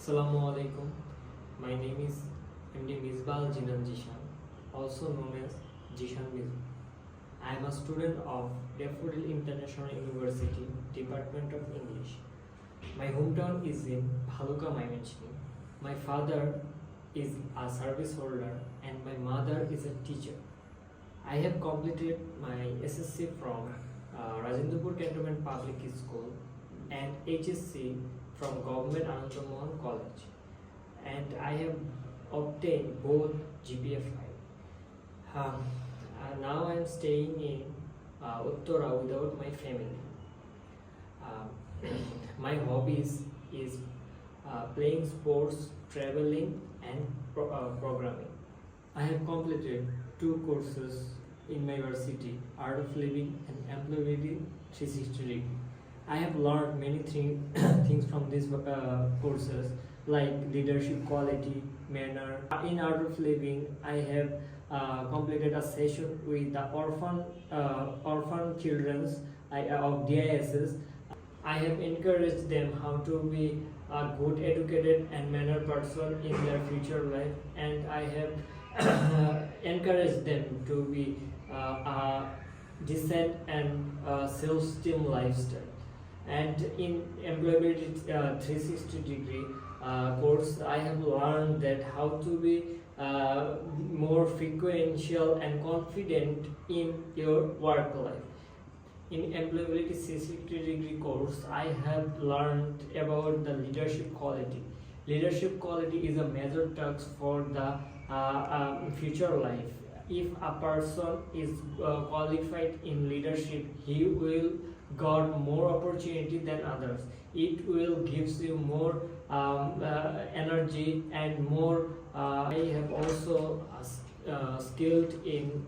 Assalamu alaikum. My name is MD Misbal Jinan Jishan, also known as Jishan Misbal. I am a student of Daffodil International University, Department of English. My hometown is in Bhaluka, Mymensingh. My father is a service holder and my mother is a teacher. I have completed my SSC from Rajendrapur Cantonment Public School and HSC from Government Ananta Mohan College, and I have obtained both GPA 5. Now I am staying in Uttara without my family. My hobbies is playing sports, traveling, and programming. I have completed 2 courses in my university, Art of Living and Employability 360 degree. I have learned many things from these courses, like leadership quality, manner. In Art of Living, I have completed a session with the orphan children of DISS. I have encouraged them how to be a good educated and manner person in their future life, and I have encouraged them to be a decent and self-esteem lifestyle. And in Employability 360 degree course, I have learned that how to be more frequential and confident in your work life. In Employability 360 degree course, I have learned about the leadership quality. Leadership quality is a major task for the future life. If a person is qualified in leadership, he will got more opportunity than others. It will gives you more energy and more. I have also skilled in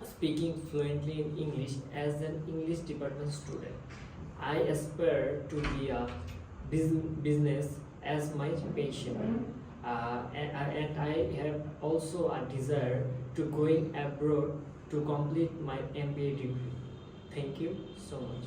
speaking fluently in English as an English department student. I aspire to be a business as my passion, and I have also a desire to going abroad to complete my MBA degree. Thank you so much.